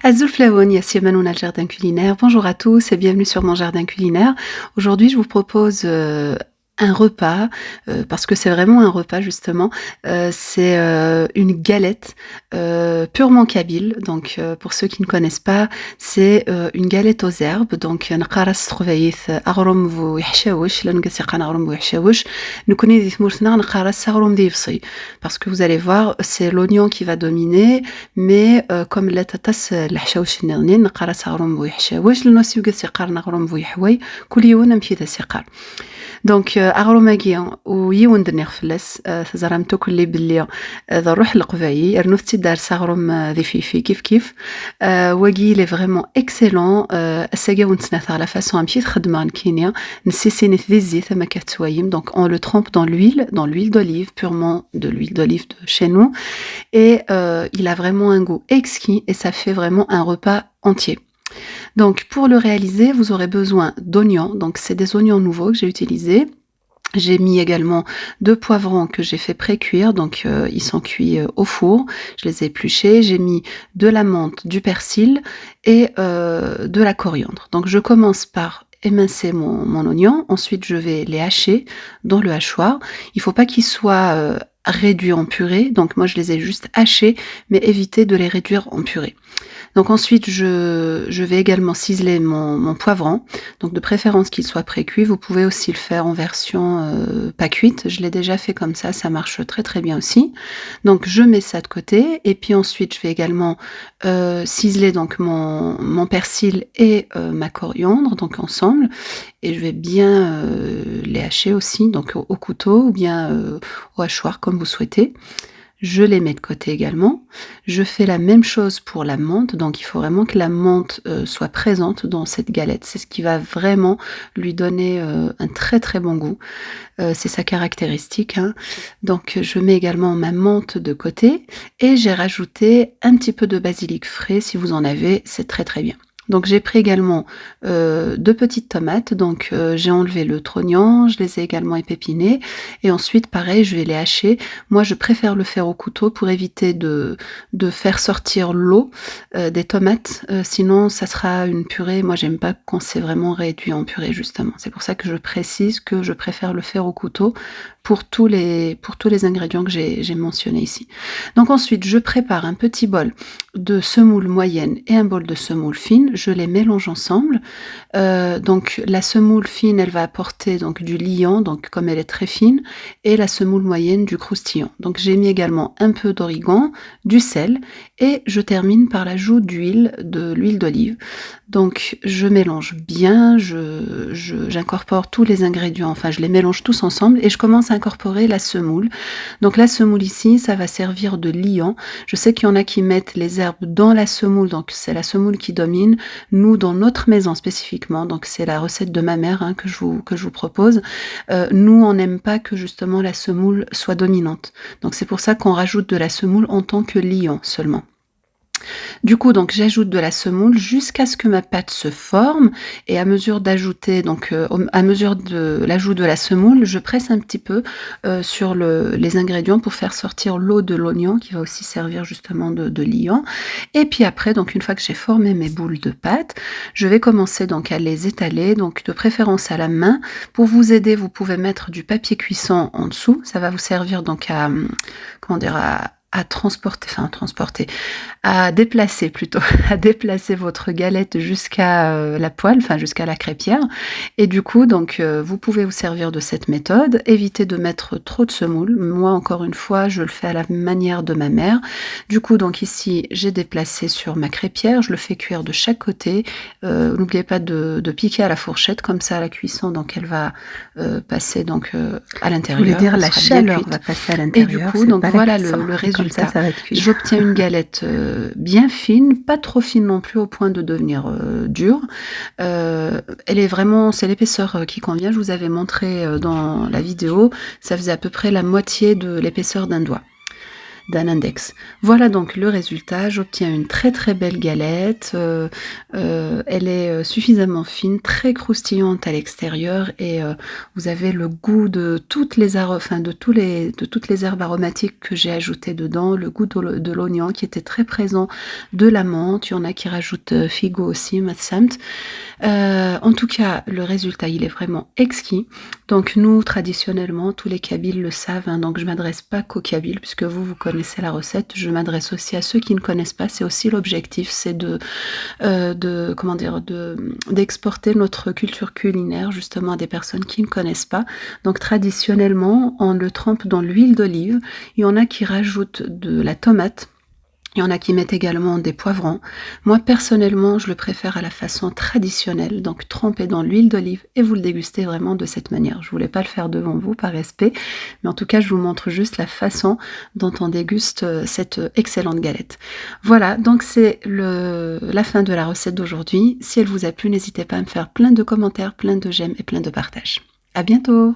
Azul Yassia Manouna, le jardin culinaire. Bonjour à tous et bienvenue sur mon jardin culinaire. Aujourd'hui, je vous propose un repas, parce que c'est vraiment un repas justement. C'est une galette purement kabyle. Donc, pour ceux qui ne connaissent pas, c'est une galette aux herbes. Donc, نقارص تخبيث أغرم ويحشاوش لأن قسيقان أغرم ويحشاوش نكوني ذي ثمورتنا نقارص أغرم ذي يفصي. Parce que vous allez voir, c'est l'oignon qui va dominer, mais comme la tatas الحشاوش النغنين نقارص أغرم ويحشاوش لأنه سيو قسيقار نغرم ويحوي كل يوم نمشي تسيقار. دونك أغروماكيا ويون درنيغ فلاس تزرمتو كلي بلي ضروح القبايي رنوثتي دار ساغروم ذي فيفي كيف واقي لي فريمون اكسيلون الساقا ونتسناث على فاسون مشيت خدمة نكينيا نسيسينيث ذي الزيت ما كتسوايم دونك on le trempe dans l'huile d'olive, purement de l'huile d'olive de chez nous et il a vraiment un goût exquis et ça fait vraiment un repas entier. Donc pour le réaliser, vous aurez besoin d'oignons, donc c'est des oignons nouveaux que j'ai utilisés. J'ai mis également 2 poivrons que j'ai fait pré-cuire, donc ils sont cuits au four. Je les ai épluchés. J'ai mis de la menthe, du persil et de la coriandre. Donc je commence par émincer mon oignon. Ensuite, je vais les hacher dans le hachoir. Il faut pas qu'ils soient réduits en purée. Donc moi, je les ai juste hachés, mais éviter de les réduire en purée. Donc ensuite, je vais également ciseler mon poivron, donc de préférence qu'il soit pré-cuit. Vous pouvez aussi le faire en version pas cuite. Je l'ai déjà fait comme ça marche très très bien aussi. Donc je mets ça de côté et puis ensuite je vais également ciseler donc mon persil et ma coriandre donc ensemble et je vais bien les hacher aussi donc au couteau ou bien au hachoir comme vous souhaitez. Je les mets de côté également. Je fais la même chose pour la menthe. Donc, il faut vraiment que la menthe soit présente dans cette galette. C'est ce qui va vraiment lui donner un très très bon goût. C'est sa caractéristique. Hein. Donc, je mets également ma menthe de côté. Et j'ai rajouté un petit peu de basilic frais. Si vous en avez, c'est très très bien. Donc j'ai pris également 2 petites tomates, donc j'ai enlevé le trognon, je les ai également épepinées et ensuite pareil je vais les hacher. Moi je préfère le faire au couteau pour éviter de faire sortir l'eau des tomates, sinon ça sera une purée. Moi j'aime pas quand c'est vraiment réduit en purée justement. C'est pour ça que je précise que je préfère le faire au couteau pour tous les ingrédients que j'ai mentionnés ici. Donc ensuite je prépare un petit bol de semoule moyenne et un bol de semoule fine. Je les mélange ensemble. Donc la semoule fine, elle va apporter donc du liant, donc comme elle est très fine, et la semoule moyenne du croustillant. Donc j'ai mis également un peu d'origan, du sel, et je termine par l'ajout de l'huile d'olive. Donc je mélange bien, j'incorpore tous les ingrédients, enfin je les mélange tous ensemble, et je commence à incorporer la semoule. Donc la semoule ici, ça va servir de liant. Je sais qu'il y en a qui mettent les herbes dans la semoule, donc c'est la semoule qui domine. Nous, dans notre maison spécifiquement, donc c'est la recette de ma mère hein, que je vous propose, nous, on n'aime pas que justement la semoule soit dominante. Donc c'est pour ça qu'on rajoute de la semoule en tant que liant seulement. Du coup, donc j'ajoute de la semoule jusqu'à ce que ma pâte se forme et à mesure d'ajouter, donc à mesure de l'ajout de la semoule, je presse un petit peu sur les ingrédients pour faire sortir l'eau de l'oignon qui va aussi servir justement de liant. Et puis après, donc une fois que j'ai formé mes boules de pâte, je vais commencer donc à les étaler, donc de préférence à la main. Pour vous aider, vous pouvez mettre du papier cuisson en dessous. Ça va vous servir donc à déplacer plutôt, à déplacer votre galette jusqu'à la poêle, enfin jusqu'à la crêpière. Et du coup, donc, vous pouvez vous servir de cette méthode. Évitez de mettre trop de semoule. Moi, encore une fois, je le fais à la manière de ma mère. Du coup, donc ici, j'ai déplacé sur ma crêpière. Je le fais cuire de chaque côté. N'oubliez pas de piquer à la fourchette, comme ça, à la cuisson, donc elle va passer donc à l'intérieur. Vous voulez dire la chaleur va passer à l'intérieur. Et du coup, donc voilà le résultat. Ça va être cuit. J'obtiens une galette bien fine, pas trop fine non plus au point de devenir dure. Elle est vraiment, c'est l'épaisseur qui convient. Je vous avais montré dans la vidéo, ça faisait à peu près la moitié de l'épaisseur d'un doigt. d'un index. Voilà donc le résultat. J'obtiens une très, très belle galette, elle est, suffisamment fine, très croustillante à l'extérieur et vous avez le goût de toutes les de toutes les herbes aromatiques que j'ai ajoutées dedans, le goût de l'oignon qui était très présent, de la menthe, il y en a qui rajoutent, figo aussi, matsamt. En tout cas, le résultat, il est vraiment exquis. Donc nous, traditionnellement, tous les Kabyles le savent, hein, donc je m'adresse pas qu'aux Kabyles puisque vous connaissez la recette. Je m'adresse aussi à ceux qui ne connaissent pas. C'est aussi l'objectif, c'est comment dire? D'exporter notre culture culinaire justement à des personnes qui ne connaissent pas. Donc traditionnellement, on le trempe dans l'huile d'olive. Il y en a qui rajoutent de la tomate. Il y en a qui mettent également des poivrons. Moi, personnellement, je le préfère à la façon traditionnelle, donc trempé dans l'huile d'olive et vous le dégustez vraiment de cette manière. Je voulais pas le faire devant vous par respect, mais en tout cas, je vous montre juste la façon dont on déguste cette excellente galette. Voilà, donc c'est la fin de la recette d'aujourd'hui. Si elle vous a plu, n'hésitez pas à me faire plein de commentaires, plein de j'aime et plein de partages. À bientôt!